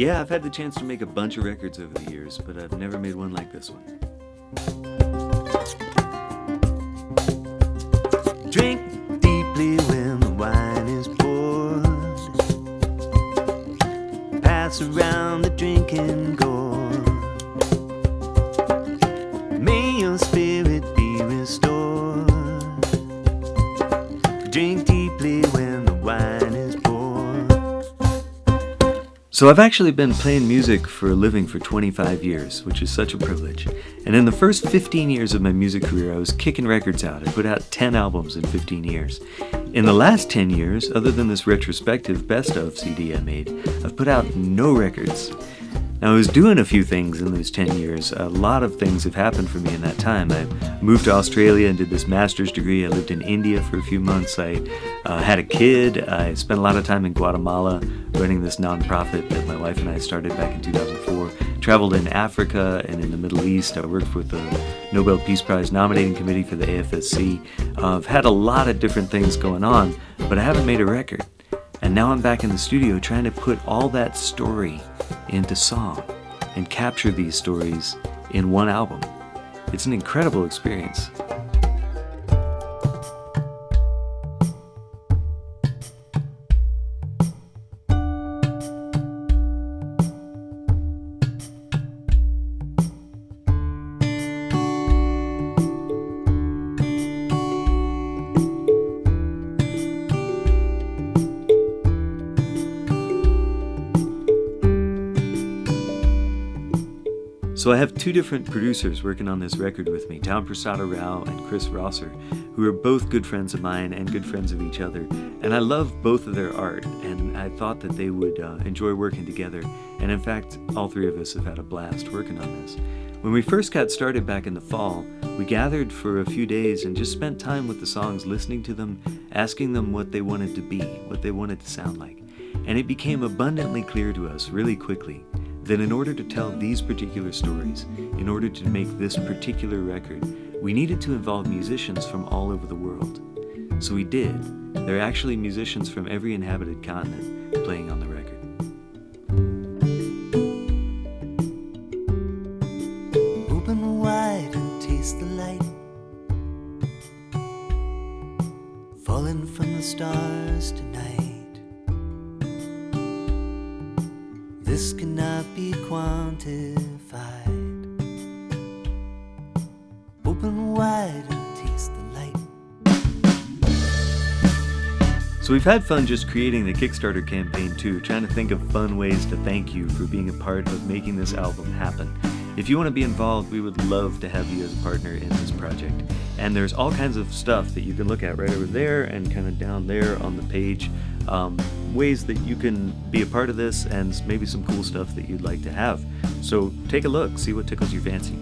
Yeah, I've had the chance to make a bunch of records over the years, but I've never made one like this one. Drink deeply when the wine is poured. Pass around the drinking gourd. May your spirit be restored. Drink deeply when the wine is poured. So I've actually been playing music for a living for 25 years, which is such a privilege. And in the first 15 years of my music career, I was kicking records out. I put out 10 albums in 15 years. In the last 10 years, other than this retrospective best of CD I made, I've put out no records. Now, I was doing a few things in those 10 years. A lot of things have happened for me in that time. I moved to Australia and did this master's degree. I lived in India for a few months. I had a kid. I spent a lot of time in Guatemala running this nonprofit that my wife and I started back in 2004. Traveled in Africa and in the Middle East. I worked with the Nobel Peace Prize nominating committee for the AFSC. I've had a lot of different things going on, but I haven't made a record. And now I'm back in the studio trying to put all that story into song and capture these stories in one album. It's an incredible experience. So I have two different producers working on this record with me, Tom Prasada Rao and Chris Rosser, who are both good friends of mine and good friends of each other. And I love both of their art, and I thought that they would enjoy working together. And in fact, all three of us have had a blast working on this. When we first got started back in the fall, we gathered for a few days and just spent time with the songs, listening to them, asking them what they wanted to be, what they wanted to sound like. And it became abundantly clear to us really quickly that in order to tell these particular stories, in order to make this particular record, we needed to involve musicians from all over the world. So we did. There are actually musicians from every inhabited continent playing on the record. Open wide and taste the light, falling from the stars tonight. This cannot be quantified. Open wide and taste the light. So we've had fun just creating the Kickstarter campaign too, trying to think of fun ways to thank you for being a part of making this album happen. If you want to be involved, we would love to have you as a partner in this project. And there's all kinds of stuff that you can look at right over there and kind of down there on the page. Ways that you can be a part of this and maybe some cool stuff that you'd like to have. So take a look, see what tickles your fancy.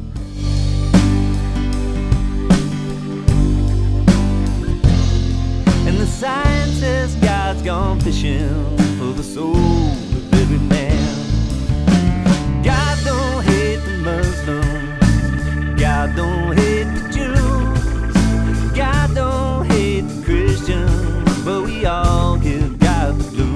And the sign says God's gone fishing for the soul of every man. God don't hate the Muslims, God don't hate the Jews, God don't hate the Christians, but we all give God the blues.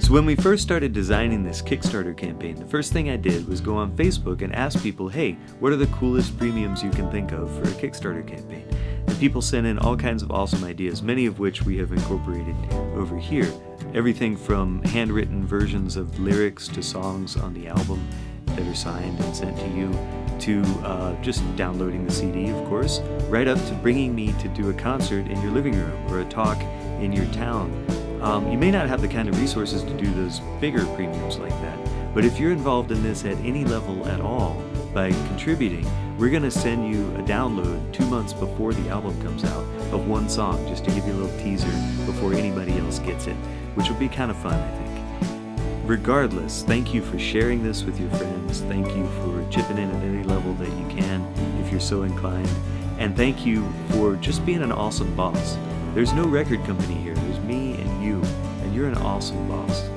So when we first started designing this Kickstarter campaign, the first thing I did was go on Facebook and ask people, hey, what are the coolest premiums you can think of for a Kickstarter campaign? And people sent in all kinds of awesome ideas, many of which we have incorporated over here. Everything from handwritten versions of lyrics to songs on the album that are signed and sent to you, to just downloading the CD, of course, right up to bringing me to do a concert in your living room or a talk in your town. You may not have the kind of resources to do those bigger premiums like that, but if you're involved in this at any level at all, by contributing, we're going to send you a download 2 months before the album comes out of one song, just to give you a little teaser before anybody else gets it, which will be kind of fun, I think. Regardless, thank you for sharing this with your friends. Thank you for chipping in at any level that you can, if you're so inclined. And thank you for just being an awesome boss. There's no record company here. There's me and you, and you're an awesome boss.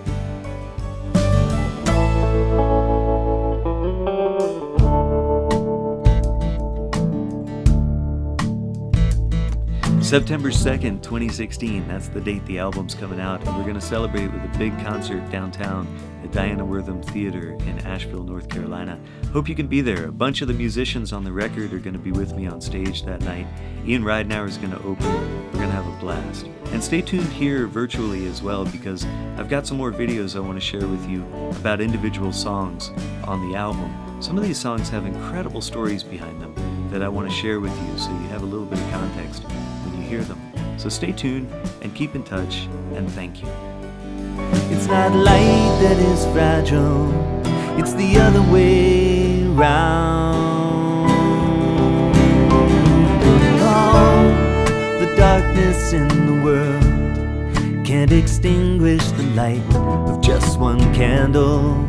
September 2nd, 2016, that's the date the album's coming out, and we're going to celebrate with a big concert downtown at Diana Wortham Theater in Asheville, North Carolina. Hope you can be there. A bunch of the musicians on the record are going to be with me on stage that night. Ian Ridenour is going to open. We're going to have a blast. And stay tuned here virtually as well, because I've got some more videos I want to share with you about individual songs on the album. Some of these songs have incredible stories behind them that I want to share with you so you have a little bit of context when you hear them. So stay tuned and keep in touch, and thank you. It's not light that is fragile, it's the other way round. All the darkness in the world can't extinguish the light of just one candle.